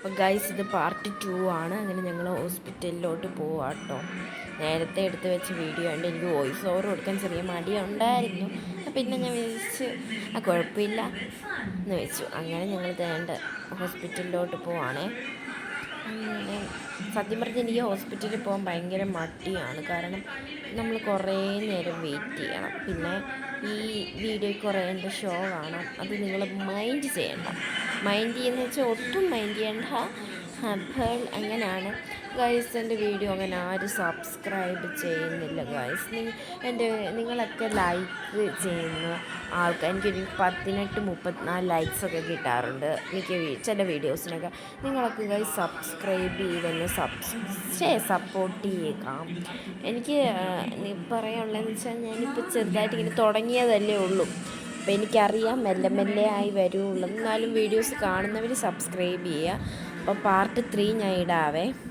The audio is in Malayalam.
അപ്പോൾ ഗൈസ് ഇത് പാർട്ട് 2 ആണ്. അങ്ങനെ ഞങ്ങൾ ഹോസ്പിറ്റലിലോട്ട് പോവാം കേട്ടോ. നേരത്തെ എടുത്ത് വെച്ച വീഡിയോ ഉണ്ട്. എനിക്ക് വോയിസ് ഓവർ കൊടുക്കാൻ ചെറിയ മടിയുണ്ടായിരുന്നു. പിന്നെ ഞാൻ വിചാരിച്ച് കുഴപ്പമില്ല എന്ന് വെച്ചു. അങ്ങനെ ഞങ്ങൾ വേണ്ട ഹോസ്പിറ്റലിലോട്ട് പോവാണേ. അങ്ങനെ സത്യം പറഞ്ഞാൽ എനിക്ക് ഹോസ്പിറ്റലിൽ പോകാൻ ഭയങ്കര മടിയാണ്. കാരണം നമ്മൾ കുറേ നേരം വെയിറ്റ് ചെയ്യണം. പിന്നെ ഈ വീഡിയോയിൽ കുറേ എൻ്റെ ഷോ കാണാം. അത് നിങ്ങൾ മൈൻഡ് ചെയ്യണ്ട. മൈൻഡ് ചെയ്യുന്ന വെച്ചാൽ ഒട്ടും മൈൻഡ് ചെയ്യണ്ട. അപ്പോൾ അങ്ങനെയാണ് ഗൈസ്. എൻ്റെ വീഡിയോ അങ്ങനെ ആരും സബ്സ്ക്രൈബ് ചെയ്യുന്നില്ല ഗൈസ്. നിങ്ങളൊക്കെ ലൈക്ക് ചെയ്യുന്ന ആൾക്കാർ എനിക്കൊരു 18-34 ലൈക്സൊക്കെ കിട്ടാറുണ്ട് ചില വീഡിയോസിനൊക്കെ. നിങ്ങളൊക്കെ ഗൈസ് സബ്സ്ക്രൈബ് ചെയ്തെന്ന് സപ്പോർട്ട് ചെയ്യേക്കാം. എനിക്ക് പറയാനുള്ളതെന്ന് വെച്ചാൽ ഞാനിപ്പോൾ ചെറുതായിട്ട് ഇങ്ങനെ തുടങ്ങിയതല്ലേ ഉള്ളൂ. അപ്പോൾ എനിക്കറിയാം മെല്ലെ മെല്ലെ ആയി വരുള്ളൂ. എന്നാലും വീഡിയോസ് കാണുന്നവർ സബ്സ്ക്രൈബ് ചെയ്യുക. അപ്പോൾ പാർട്ട് 3 ഞാൻ ഇടാവേ.